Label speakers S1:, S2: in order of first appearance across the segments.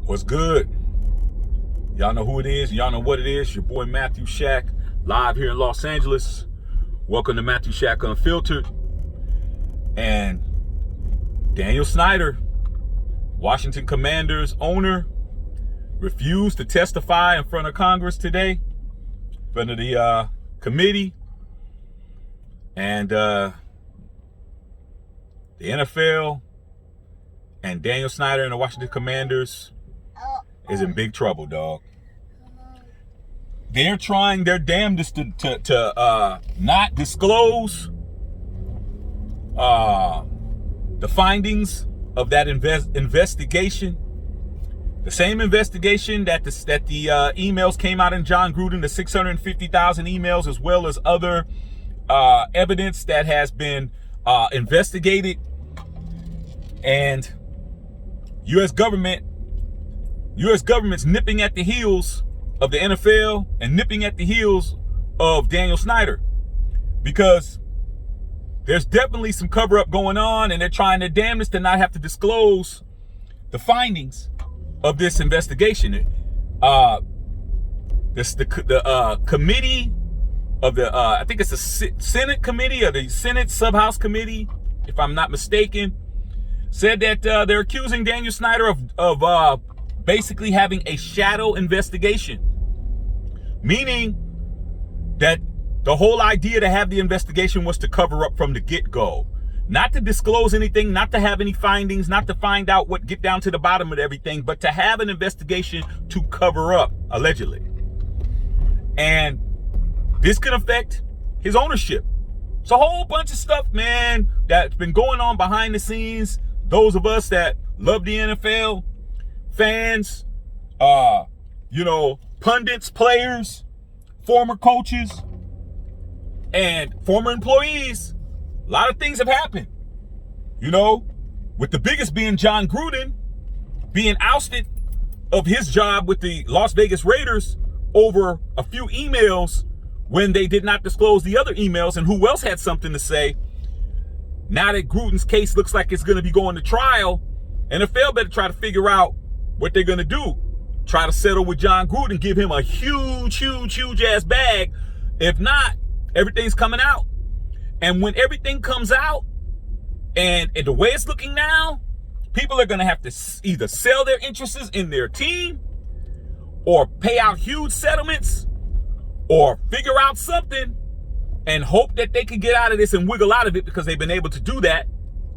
S1: What's good? Y'all know who it is. Y'all know what it is. Your boy Matthew Shack, live here in Los Angeles. Welcome to Matthew Shack Unfiltered. And Daniel Snyder, Washington Commanders owner, refused to testify in front of Congress today, in front of the committee. And the NFL and Daniel Snyder and the Washington Commanders is in big trouble, dog. They're trying their damnedest to not disclose the findings of that investigation. The same investigation that the emails came out in John Gruden, the 650,000 emails, as well as other evidence that has been investigated. And U.S. government's nipping at the heels of the NFL and nipping at the heels of Daniel Snyder, because there's definitely some cover-up going on, and they're trying their damnedest to not have to disclose the findings of this investigation. The committee of the I think it's the Senate committee or the Senate Subhouse committee, if I'm not mistaken, said that they're accusing Daniel Snyder of basically having a shadow investigation, meaning that the whole idea to have the investigation was to cover up from the get-go, not to disclose anything, not to have any findings, not to find out get down to the bottom of everything, but to have an investigation to cover up, allegedly. And this could affect his ownership. It's a whole bunch of stuff, man, that's been going on behind the scenes. Those of us that love the NFL, fans, pundits, players, former coaches, and former employees, a lot of things have happened. With the biggest being John Gruden being ousted of his job with the Las Vegas Raiders over a few emails when they did not disclose the other emails, and who else had something to say. Now that Gruden's case looks like it's going to be going to trial, NFL better try to figure out what they're going to do. Try to settle with John Gruden, give him a huge ass bag. If not, everything's coming out. And when everything comes out, and the way it's looking now, people are going to have to either sell their interests in their team, or pay out huge settlements, or figure out something and hope that they can get out of this and wiggle out of it, because they've been able to do that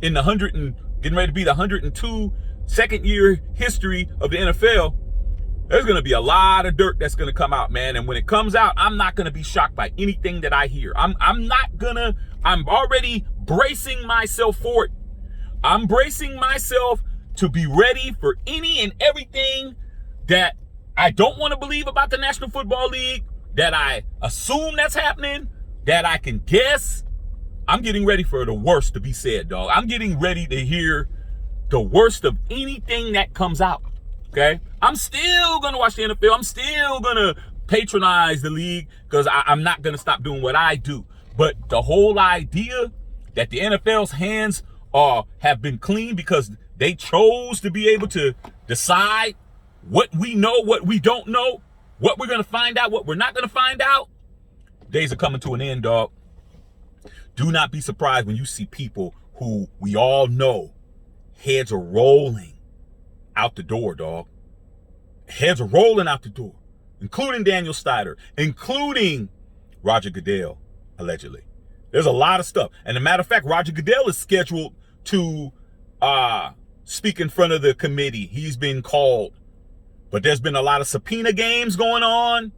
S1: in the 102 second year history of the NFL. There's going to be a lot of dirt that's going to come out, man. And when it comes out, I'm not going to be shocked by anything that I hear. I'm already bracing myself for it. I'm bracing myself to be ready for any and everything that I don't want to believe about the National Football League, that I assume that's happening, that I can guess. I'm getting ready for the worst to be said, dog. I'm getting ready to hear the worst of anything that comes out, okay? I'm still going to watch the NFL. I'm still going to patronize the league, because I'm not going to stop doing what I do. But the whole idea that the NFL's hands have been clean because they chose to be able to decide what we know, what we don't know, what we're going to find out, what we're not going to find out, days are coming to an end, dog. Do not be surprised when you see people who we all know, heads are rolling out the door, dog. Heads are rolling out the door, including Daniel Snyder, including Roger Goodell, allegedly. There's a lot of stuff. And as a matter of fact, Roger Goodell is scheduled to speak in front of the committee. He's been called. But there's been a lot of subpoena games going on.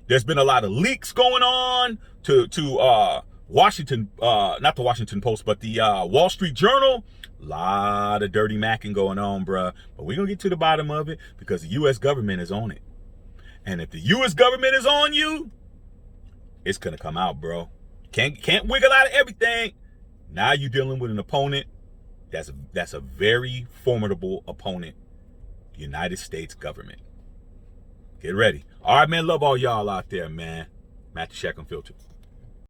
S1: There's been a lot of leaks going on to Washington, not the Washington Post, but the Wall Street Journal. A lot of dirty macking going on, bruh. But we're going to get to the bottom of it, because the U.S. government is on it. And if the U.S. government is on you, it's going to come out, bro. Can't wiggle out of everything. Now you're dealing with an opponent that's a very formidable opponent, the United States government. Get ready. All right, man. Love all y'all out there, man. Matthew Shack Unfiltered.